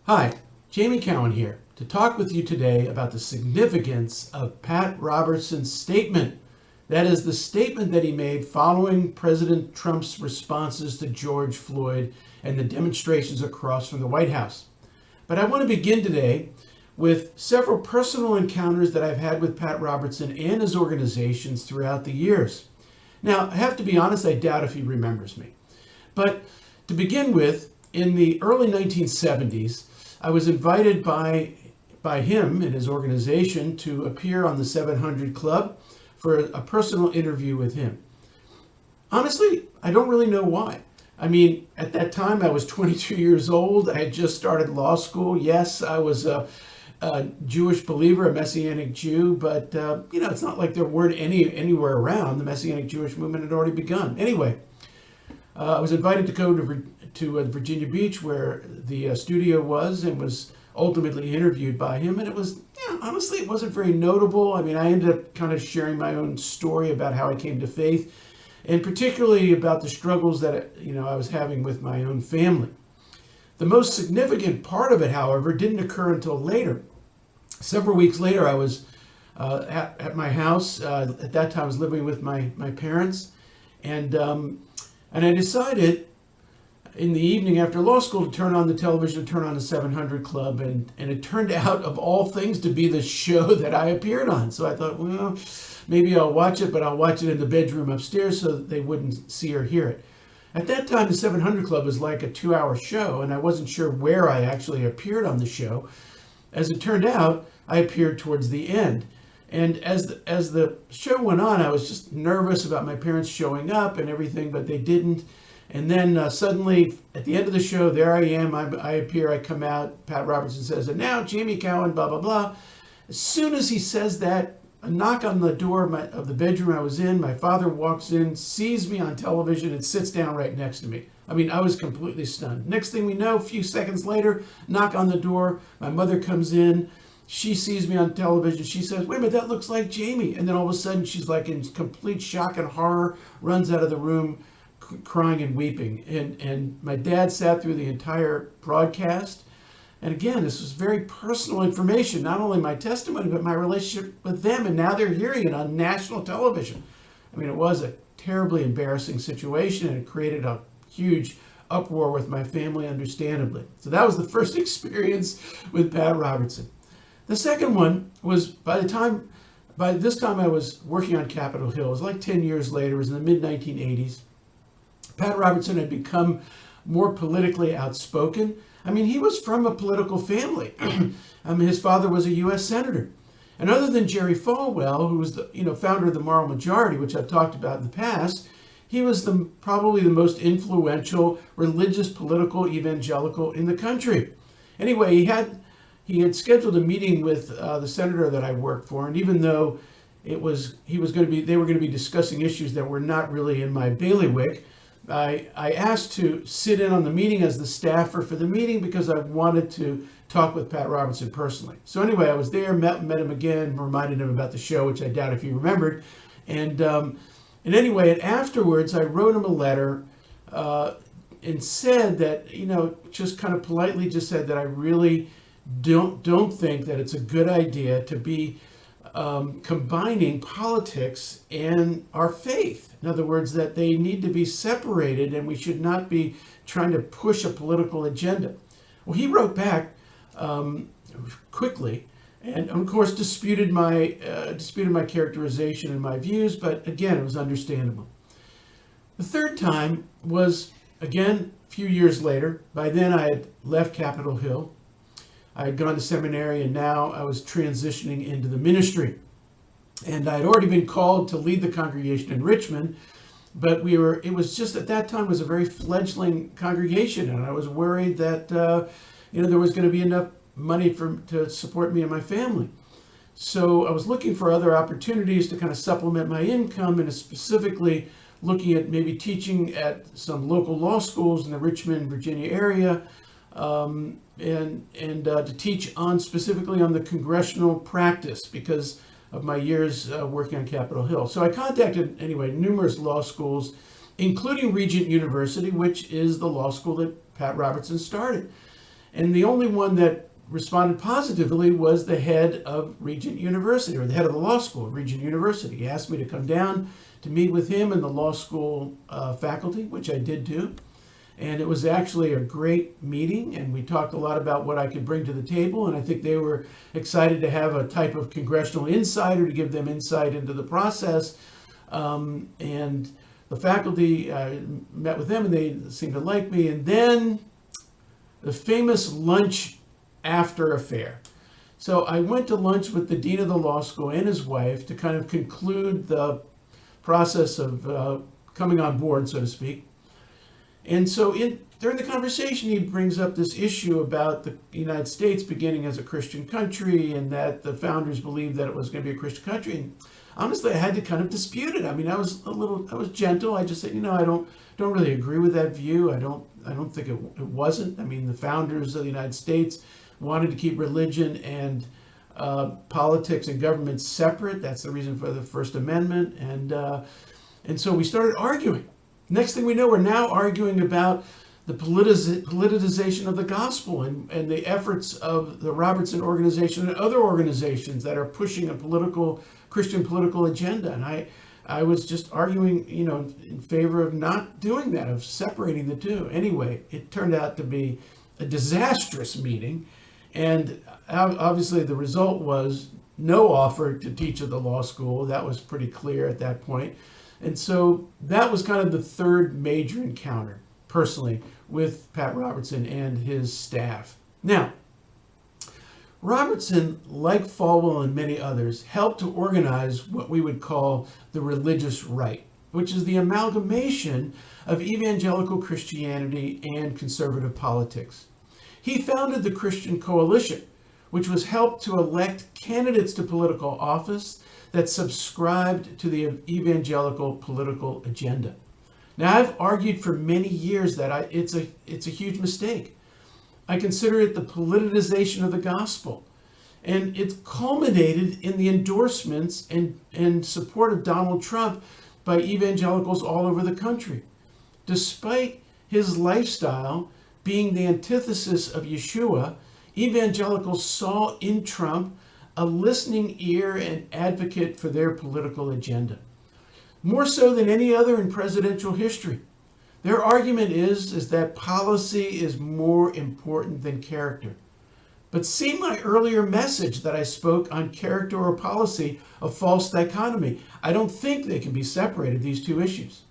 Hi, Jamie Cowen here to talk with you today about the significance of Pat Robertson's statement. That is the statement that he made following President Trump's responses to George Floyd and the demonstrations across from the White House. But I want to begin today with several personal encounters that I've had with Pat Robertson and his organizations throughout the years. Now, I have to be honest, I doubt if he remembers me. But to begin with, in the early 1970s, I was invited by him and his organization to appear on the 700 Club for a personal interview with him. Honestly, I don't really know why. I mean, at that time, I was 22 years old. I had just started law school. Yes, I was a Jewish believer, a Messianic Jew, but it's not like there weren't anywhere around. The Messianic Jewish movement had already begun. Anyway, I was invited to go to Virginia Beach, where the studio was, and was ultimately interviewed by him. And it was, honestly, it wasn't very notable. I mean, I ended up kind of sharing my own story about how I came to faith, and particularly about the struggles that I was having with my own family. The most significant part of it, however, didn't occur until later. Several weeks later, I was at my house. At that time, I was living with my parents, and I decided in the evening after law school to turn on the television, to turn on the 700 Club, and it turned out, of all things, to be the show that I appeared on. So I thought, well, maybe I'll watch it, but I'll watch it in the bedroom upstairs so that they wouldn't see or hear it. At that time, the 700 Club was like a 2-hour show, and I wasn't sure where I actually appeared on the show. As it turned out, I appeared towards the end. And as the show went on, I was just nervous about my parents showing up and everything, but they didn't. And then suddenly, at the end of the show, there I am. I appear, I come out. Pat Robertson says, "And now, Jamie Cowen, blah, blah, blah." As soon as he says that, a knock on the door of the bedroom I was in. My father walks in, sees me on television, and sits down right next to me. I mean, I was completely stunned. Next thing we know, a few seconds later, knock on the door. My mother comes in. She sees me on television. She says, "Wait a minute, that looks like Jamie." And then all of a sudden, she's like in complete shock and horror, runs out of the room, crying and weeping. And my dad sat through the entire broadcast. And again, this was very personal information, not only my testimony, but my relationship with them. And now they're hearing it on national television. I mean, it was a terribly embarrassing situation, and it created a huge uproar with my family, understandably. So that was the first experience with Pat Robertson. The second one was by this time I was working on Capitol Hill. It was like 10 years later. It was in the mid-1980s. Pat Robertson had become more politically outspoken. I mean, he was from a political family. His father was a U.S. senator. And other than Jerry Falwell, who was the founder of the Moral Majority, which I've talked about in the past, he was probably the most influential religious political evangelical in the country. Anyway, he had scheduled a meeting with the senator that I worked for, and even though they were going to be discussing issues that were not really in my bailiwick, I asked to sit in on the meeting as the staffer for the meeting because I wanted to talk with Pat Robertson personally. So anyway, I was there, met him again, reminded him about the show, which I doubt if he remembered. And anyway, and afterwards, I wrote him a letter and said that, just kind of politely just said that I really don't think that it's a good idea to be combining politics and our faith. In other words, that they need to be separated, and we should not be trying to push a political agenda. Well, he wrote back quickly, and of course disputed my characterization and my views. But again, it was understandable. The third time was again a few years later. By then, I had left Capitol Hill. I had gone to seminary, and now I was transitioning into the ministry. And I had already been called to lead the congregation in Richmond, but it was just at that time was a very fledgling congregation, and I was worried that there was going to be enough money to support me and my family. So I was looking for other opportunities to kind of supplement my income, and specifically looking at maybe teaching at some local law schools in the Richmond, Virginia area, and to teach specifically on the congressional practice because of my years working on Capitol Hill. So I contacted, numerous law schools, including Regent University, which is the law school that Pat Robertson started. And the only one that responded positively was the head of Regent University, or the head of the law school at Regent University. He asked me to come down to meet with him and the law school faculty, which I did do. And it was actually a great meeting, and we talked a lot about what I could bring to the table, and I think they were excited to have a type of congressional insider to give them insight into the process. And the faculty met with them, and they seemed to like me. And then the famous lunch after affair. So I went to lunch with the dean of the law school and his wife to kind of conclude the process of coming on board, so to speak. And so during the conversation, he brings up this issue about the United States beginning as a Christian country, and that the founders believed that it was going to be a Christian country. And honestly, I had to kind of dispute it. I mean, I was gentle. I just said, I don't really agree with that view. I don't think it wasn't. I mean, the founders of the United States wanted to keep religion and politics and government separate. That's the reason for the First Amendment. And so we started arguing. Next thing we know, we're now arguing about the politicization of the gospel and the efforts of the Robertson organization and other organizations that are pushing a Christian political agenda. And I was just arguing, in favor of not doing that, of separating the two. Anyway, it turned out to be a disastrous meeting. And obviously the result was no offer to teach at the law school. That was pretty clear at that point. And so that was kind of the third major encounter, personally, with Pat Robertson and his staff. Now, Robertson, like Falwell and many others, helped to organize what we would call the religious right, which is the amalgamation of evangelical Christianity and conservative politics. He founded the Christian Coalition, which was helped to elect candidates to political office that subscribed to the evangelical political agenda. Now, I've argued for many years that it's a huge mistake. I consider it the politicization of the gospel. And it's culminated in the endorsements and support of Donald Trump by evangelicals all over the country. Despite his lifestyle being the antithesis of Yeshua, evangelicals saw in Trump a listening ear and advocate for their political agenda. More so than any other in presidential history. Their argument is that policy is more important than character. But see my earlier message that I spoke on character or policy, a false dichotomy. I don't think they can be separated, these two issues.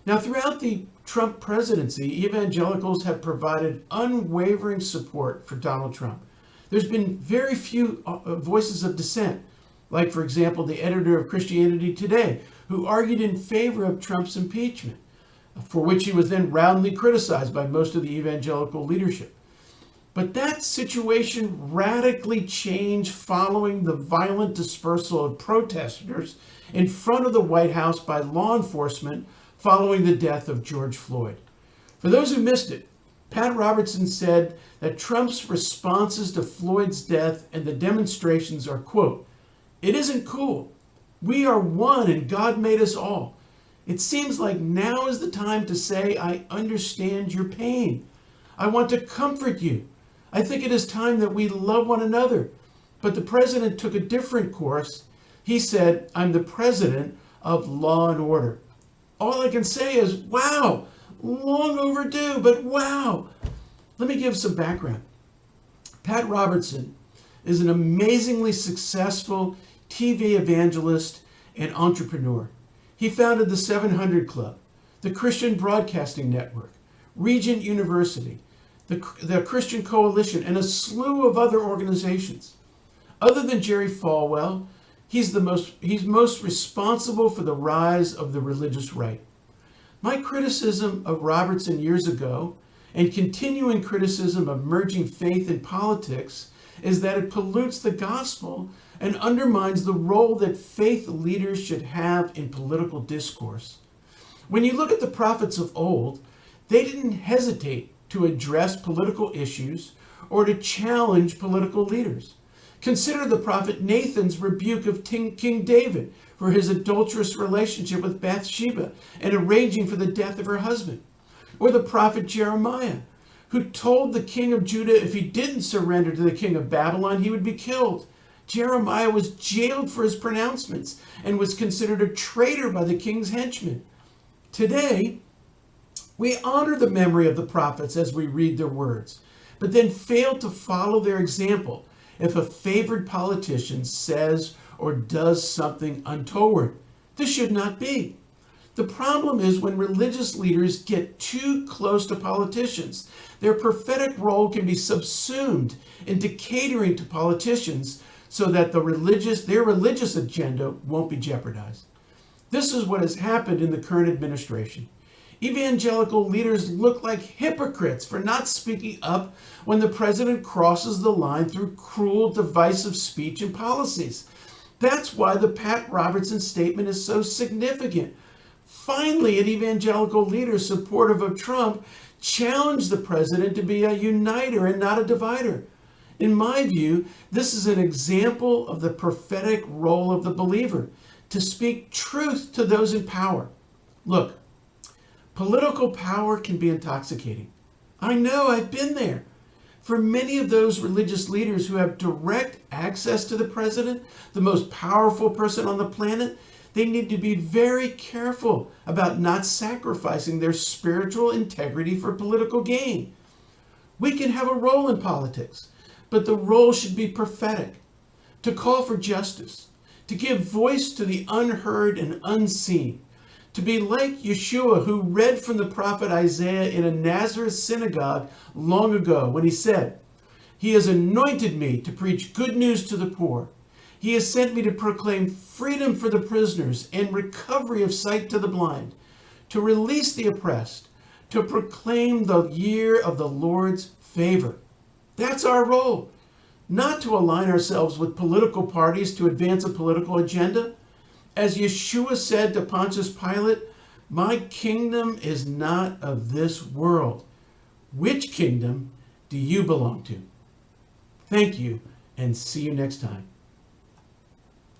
Now, throughout the Trump presidency, evangelicals have provided unwavering support for Donald Trump. There's been very few voices of dissent, like, for example, the editor of Christianity Today, who argued in favor of Trump's impeachment, for which he was then roundly criticized by most of the evangelical leadership. But that situation radically changed following the violent dispersal of protesters in front of the White House by law enforcement following the death of George Floyd. For those who missed it, Pat Robertson said that Trump's responses to Floyd's death and the demonstrations are, quote, "It isn't cool. We are one and God made us all. It seems like now is the time to say, I understand your pain. I want to comfort you. I think it is time that we love one another." But the president took a different course. He said, "I'm the president of law and order." All I can say is, wow, long overdue, but wow. Let me give some background. Pat Robertson is an amazingly successful TV evangelist and entrepreneur. He founded the 700 Club, the Christian Broadcasting Network, Regent University, the Christian Coalition, and a slew of other organizations. Other than Jerry Falwell, he's most responsible for the rise of the religious right. My criticism of Robertson years ago, and continuing criticism of merging faith in politics, is that it pollutes the gospel and undermines the role that faith leaders should have in political discourse. When you look at the prophets of old, they didn't hesitate to address political issues or to challenge political leaders. Consider the prophet Nathan's rebuke of King David for his adulterous relationship with Bathsheba and arranging for the death of her husband. Or the prophet Jeremiah, who told the king of Judah if he didn't surrender to the king of Babylon, he would be killed. Jeremiah was jailed for his pronouncements and was considered a traitor by the king's henchmen. Today, we honor the memory of the prophets as we read their words, but then fail to follow their example if a favored politician says or does something untoward. This should not be. The problem is when religious leaders get too close to politicians. Their prophetic role can be subsumed into catering to politicians so that their religious agenda won't be jeopardized. This is what has happened in the current administration. Evangelical leaders look like hypocrites for not speaking up when the president crosses the line through cruel, divisive speech and policies. That's why the Pat Robertson statement is so significant. Finally, an evangelical leader supportive of Trump challenged the president to be a uniter and not a divider. In my view, this is an example of the prophetic role of the believer, to speak truth to those in power. Look, political power can be intoxicating. I know, I've been there. For many of those religious leaders who have direct access to the president, the most powerful person on the planet, they need to be very careful about not sacrificing their spiritual integrity for political gain. We can have a role in politics, but the role should be prophetic, to call for justice, to give voice to the unheard and unseen, to be like Yeshua, who read from the prophet Isaiah in a Nazareth synagogue long ago when he said, "He has anointed me to preach good news to the poor. He has sent me to proclaim freedom for the prisoners and recovery of sight to the blind, to release the oppressed, to proclaim the year of the Lord's favor." That's our role, not to align ourselves with political parties to advance a political agenda. As Yeshua said to Pontius Pilate, "My kingdom is not of this world." Which kingdom do you belong to? Thank you, and see you next time.